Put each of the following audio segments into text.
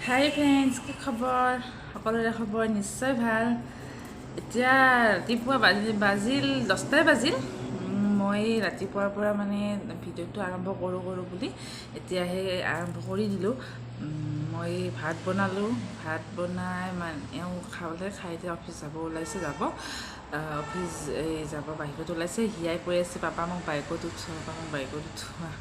হাই friends, কি খবৰ? সকলোৰে খবৰ নিশ্চয় ভাল। এতিয়া ৰাতিপুৱা বাজিল 10টাই বাজিল। মই ৰাতিপুৱাৰ পৰা মানে ভিডিঅ'টো আৰম্ভ কৰোঁ বুলি এতিয়াহে আৰম্ভ কৰি দিলোঁ। মই ভাত বনালোঁ। ভাত বনাই এওঁ খাবলৈ খাই এতিয়া অফিচ যাব ওলাইছে, অফিচ যাব বাহিৰত ওলাইছে। হিয়াই কৈ আছে পাপা মোক বাইকত উঠোৱা।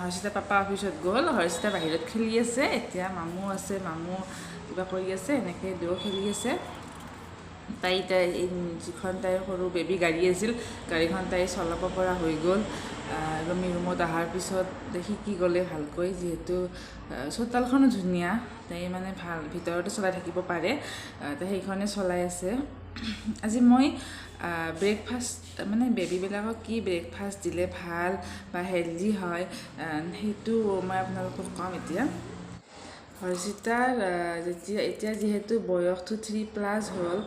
হৰ্ষিতা পাপা অফিচত গ'ল। হৰ্ষিতা বাহিৰত খেলি আছে। এতিয়া মামু আছে, মামু কিবা কৰি আছে, এনেকৈ দুয়ো খেলি আছে। তাই যিখন তাইৰ সৰু বেবী গাড়ী আছিল, গাড়ীখন তাই চলাব পৰা হৈ গ'ল। আমি ৰুমত অহাৰ পিছত শিকি গ'লে ভালকৈ, যিহেতু চোতালখনো ধুনীয়া, তাই মানে ভাল ভিতৰতে চলাই থাকিব পাৰে। তাই সেইখনে চলাই আছে। আজি মই ব্ৰেকফাষ্ট মানে বেবীবিলাকক কি ব্ৰেকফাষ্ট দিলে ভাল বা হেল্ডি হয় সেইটো মই আপোনালোকক ক'ম। এতিয়া হৰ্ষিতাৰ এতিয়া যিহেতু বয়সটো 3+ হ'ল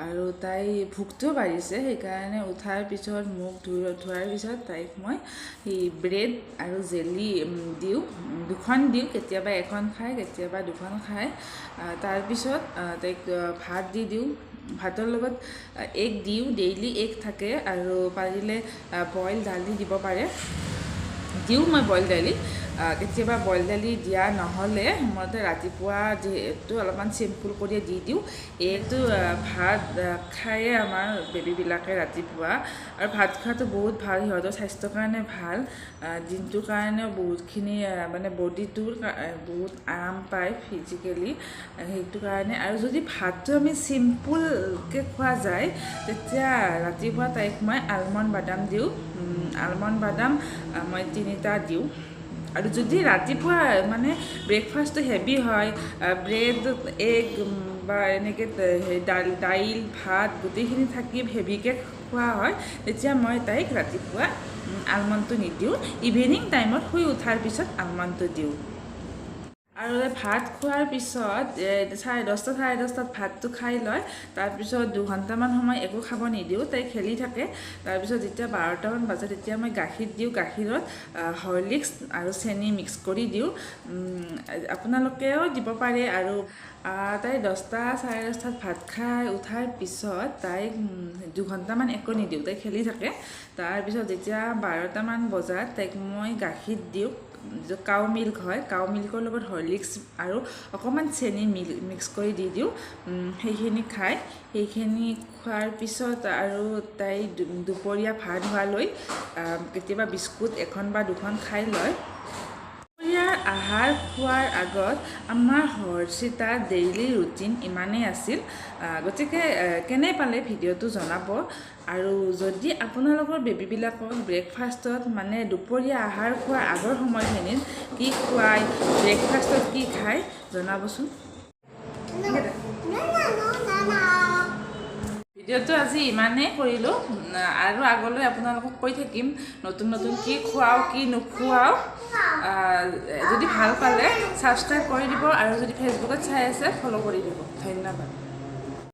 আৰু তাই ভোকটোও বাঢ়িছে, সেইকাৰণে উঠাৰ পিছত মুখ ধোৱাৰ পিছত তাইক মই সেই ব্ৰেড আৰু জেলি দিওঁ। দুখন দিওঁ, কেতিয়াবা এখন খায়, কেতিয়াবা দুখন খায়। তাৰপিছত তাইক ভাত দি দিওঁ। ভাতৰ লগত এগ দিওঁ, ডেইলি এগ থাকে, আৰু পাৰিলে বইল দালি দিব পাৰে। দিওঁ মই বইল দালি। কেতিয়াবা বইল দালি দিয়া নহ'লে মই ৰাতিপুৱা যিহেতু অলপমান চিম্পুল কৰি দি দিওঁ। এইটো ভাত খায়ে আমাৰ বেবীবিলাকে ৰাতিপুৱা, আৰু ভাত খোৱাটো বহুত ভাল, সিহঁতৰ স্বাস্থ্যৰ কাৰণে ভাল, দিনটোৰ কাৰণেও বহুতখিনি মানে বডিটোৰ বহুত আৰাম পায় ফিজিকেলি, সেইটো কাৰণে। আৰু যদি ভাতটো আমি চিম্পুলকৈ খোৱা যায়, তেতিয়া ৰাতিপুৱা তাইক মই আলমণ্ড বাদাম দিওঁ। আলমণ্ড বাদাম মই 3টা দিওঁ। আৰু যদি ৰাতিপুৱা মানে ব্ৰেকফাষ্টটো হেভি হয়, ব্ৰেড এগ বা এনেকৈ দাইল ভাত গোটেইখিনি থাকি হেভিকৈ খোৱা হয়, তেতিয়া মই তাইক ৰাতিপুৱা আলমণ্ডটো নিদিওঁ। ইভিনিং টাইমত শুই উঠাৰ পিছত আলমণ্ডটো দিওঁ। আৰু ভাত খোৱাৰ পিছত 10:30 ভাতটো খাই লয়। তাৰপিছত 2 ঘণ্টামান সময় একো খাব নিদিওঁ, তাই খেলি থাকে। তাৰপিছত যেতিয়া 12টামান বাজে, তেতিয়া মই গাখীৰ দিওঁ। গাখীৰত হৰলিক্স আৰু চেনি মিক্স কৰি দিওঁ। আপোনালোকেও দিব পাৰে। আৰু তাই 10:30 ভাত খাই উঠাৰ পিছত তাইক 2 ঘণ্টামান একো নিদিওঁ, তাই খেলি থাকে। তাৰপিছত যেতিয়া 12টামান বজাত তাইক মই গাখীৰ দিওঁ, যিটো কাউ মিল্ক হয়, কাউ মিল্কৰ লগত হৰলিক্স আৰু অকণমান চেনি মিক্স কৰি দি দিওঁ। সেইখিনি খায়। সেইখিনি খোৱাৰ পিছত আৰু তাই দুপৰীয়া ভাত হোৱালৈ কেতিয়াবা বিস্কুট 1 বা 2খন খাই লয়। দুপৰীয়াৰ আহাৰ খোৱাৰ আগত আমাৰ হৰ্ষিতাৰ ডেইলি ৰুটিন ইমানেই আছিল। গতিকে কেনে পালে ভিডিঅ'টো জনাব। আৰু যদি আপোনালোকৰ বেবীবিলাকক ব্ৰেকফাষ্টত মানে দুপৰীয়া আহাৰ খোৱাৰ আগৰ সময়খিনিত কি খুৱায়, ব্ৰেকফাষ্টত কি খায় জনাবচোন। ভিডিঅ'টো আজি ইমানেই কৰিলোঁ, আৰু আগলৈ আপোনালোকক কৈ থাকিম নতুন কি খুৱাওঁ কি নোখুৱাওঁ। যদি ভাল পালে ছাবস্ক্ৰাইব কৰি দিব, আৰু যদি ফেচবুকত চাই আছে ফ'ল' কৰি দিব। ধন্যবাদ।